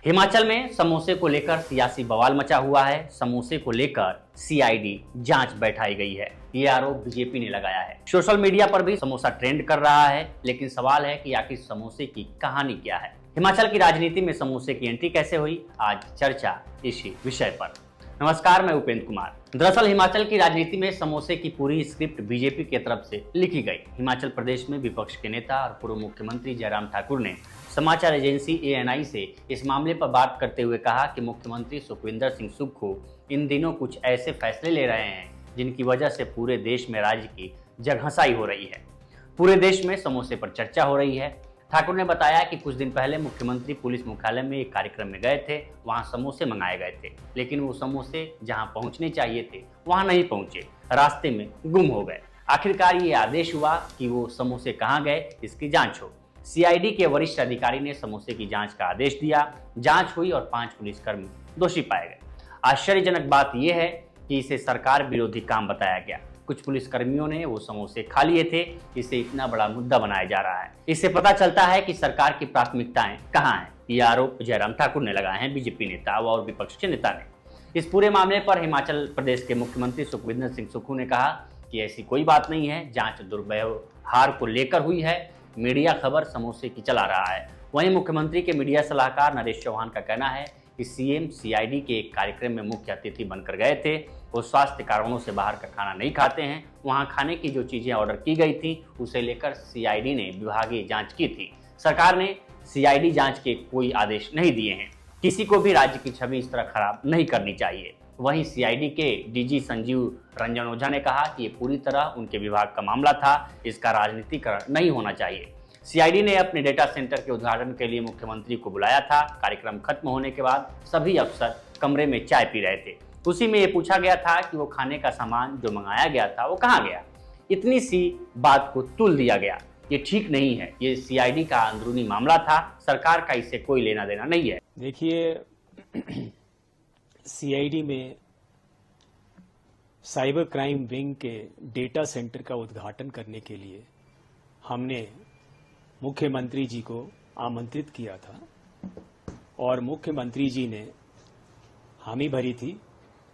हिमाचल में समोसे को लेकर सियासी बवाल मचा हुआ है। समोसे को लेकर सीआईडी जांच बैठाई गई है, ये आरोप बीजेपी ने लगाया है। सोशल मीडिया पर भी समोसा ट्रेंड कर रहा है, लेकिन सवाल है कि आखिर समोसे की कहानी क्या है। हिमाचल की राजनीति में समोसे की एंट्री कैसे हुई, आज चर्चा इसी विषय पर। नमस्कार, मैं उपेंद्र कुमार। दरअसल हिमाचल की राजनीति में समोसे की पूरी स्क्रिप्ट बीजेपी की तरफ से लिखी गई। हिमाचल प्रदेश में विपक्ष के नेता और पूर्व मुख्यमंत्री जयराम ठाकुर ने समाचार एजेंसी एएनआई से इस मामले पर बात करते हुए कहा कि मुख्यमंत्री सुखविंदर सिंह सुक्खू इन दिनों कुछ ऐसे फैसले ले रहे हैं जिनकी वजह से पूरे देश में राज्य की जगहंसाई हो रही है। पूरे देश में समोसे पर चर्चा हो रही है। ठाकुर ने बताया कि कुछ दिन पहले मुख्यमंत्री पुलिस मुख्यालय में एक कार्यक्रम में गए थे, वहां समोसे मंगाए गए थे, लेकिन वो समोसे जहां पहुंचने चाहिए थे वहां नहीं पहुंचे, रास्ते में गुम हो गए। आखिरकार ये आदेश हुआ कि वो समोसे कहां गए, इसकी जांच हो। सीआईडी के वरिष्ठ अधिकारी ने समोसे की जांच का आदेश दिया। जांच हुई और 5 पुलिसकर्मी दोषी पाए गए। आश्चर्यजनक बात यह है कि इसे सरकार विरोधी काम बताया गया। कुछ पुलिसकर्मियों ने वो समोसे खा लिए थे, इसे इतना बड़ा मुद्दा बनाया जा रहा है। इससे पता चलता है कि सरकार की प्राथमिकताएं कहां हैं। ये आरोप जयराम ठाकुर ने लगाए हैं, बीजेपी नेता और विपक्ष के नेता ने। इस पूरे मामले पर हिमाचल प्रदेश के मुख्यमंत्री सुखविंदर सिंह सुक्खू ने कहा कि ऐसी कोई बात नहीं है, जांच दुर्व्यवहार को लेकर हुई है। मीडिया खबर समोसे की चला रहा है। वहीं मुख्यमंत्री के मीडिया सलाहकार नरेश चौहान का कहना है कि सीएम सीआईडी के एक कार्यक्रम में मुख्य अतिथि बनकर गए थे। वो स्वास्थ्य कारणों से बाहर का खाना नहीं खाते हैं। वहां खाने की जो चीजें ऑर्डर की गई थी उसे लेकर सीआईडी ने विभागीय जांच की थी। सरकार ने सीआईडी जांच के कोई आदेश नहीं दिए हैं। किसी को भी राज्य की छवि इस तरह खराब नहीं करनी चाहिए। वहीं सीआईडी के डीजी संजीव रंजन ओझा ने कहा कि ये पूरी तरह उनके विभाग का मामला था, इसका राजनीतिकरण नहीं होना चाहिए। सीआईडी ने अपने डेटा सेंटर के उद्घाटन के लिए मुख्यमंत्री को बुलाया था। कार्यक्रम खत्म होने के बाद सभी अफसर कमरे में चाय पी रहे थे। उसी में ये पूछा गया था कि वो खाने का सामान जो मंगाया गया था वो कहाँ गया। इतनी सी बात को तुल दिया गया। ये ठीक नहीं है। ये सीआईडी का अंदरूनी मामला था, सरकार का इससे कोई लेना देना नहीं है। देखिए, सीआईडी में साइबर क्राइम विंग के डेटा सेंटर का उद्घाटन करने के लिए हमने मुख्यमंत्री जी को आमंत्रित किया था और मुख्यमंत्री जी ने हामी भरी थी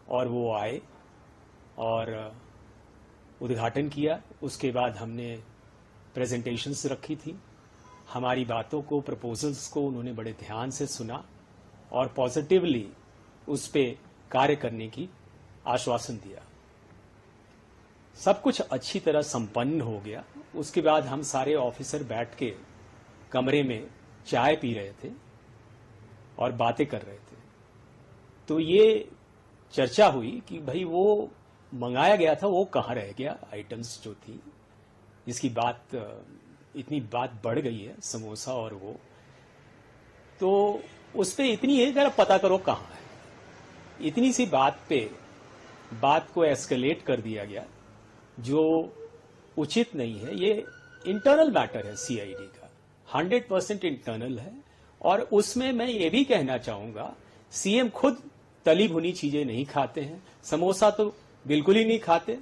और वो आए और उद्घाटन किया। उसके बाद हमने प्रेजेंटेशंस रखी थी। हमारी बातों को, प्रपोजल्स को उन्होंने बड़े ध्यान से सुना और पॉजिटिवली उस पे कार्य करने की आश्वासन दिया। सब कुछ अच्छी तरह संपन्न हो गया। उसके बाद हम सारे ऑफिसर बैठ के कमरे में चाय पी रहे थे और बातें कर रहे थे। तो ये चर्चा हुई कि भाई वो मंगाया गया था वो कहाँ रह गया, आइटम्स जो थी, इसकी बात, इतनी बात बढ़ गई है समोसा और वो, तो उस पे इतनी है जरा पता करो कहाँ है। इतनी सी बात पे बात को एस्केलेट कर दिया गया, जो उचित नहीं है। ये इंटरनल मैटर है सीआईडी का, 100% इंटरनल है। और उसमें मैं ये भी कहना चाहूंगा, सीएम खुद तली भुनी चीजें नहीं खाते हैं, समोसा तो बिल्कुल ही नहीं खाते।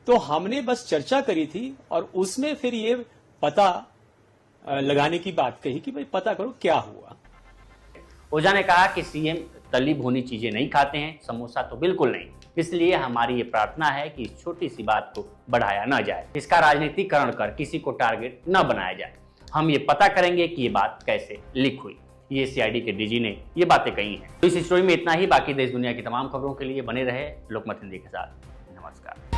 तो हमने बस चर्चा करी थी और उसमें फिर ये पता लगाने की बात कही कि भाई पता करो क्या हुआ। ओझा ने कहा कि सीएम तली भुनी चीजें नहीं खाते हैं, समोसा तो बिल्कुल नहीं। इसलिए हमारी ये प्रार्थना है कि इस छोटी सी बात को बढ़ाया न जाए, इसका राजनीतिकरण कर किसी को टारगेट न बनाया जाए। हम ये पता करेंगे कि ये बात कैसे लीक हुई। ये सीआईडी के डीजी ने ये बातें कही हैं। तो इस स्टोरी में इतना ही। बाकी देश दुनिया की तमाम खबरों के लिए बने रहे लोकमत हिंदी के साथ। नमस्कार।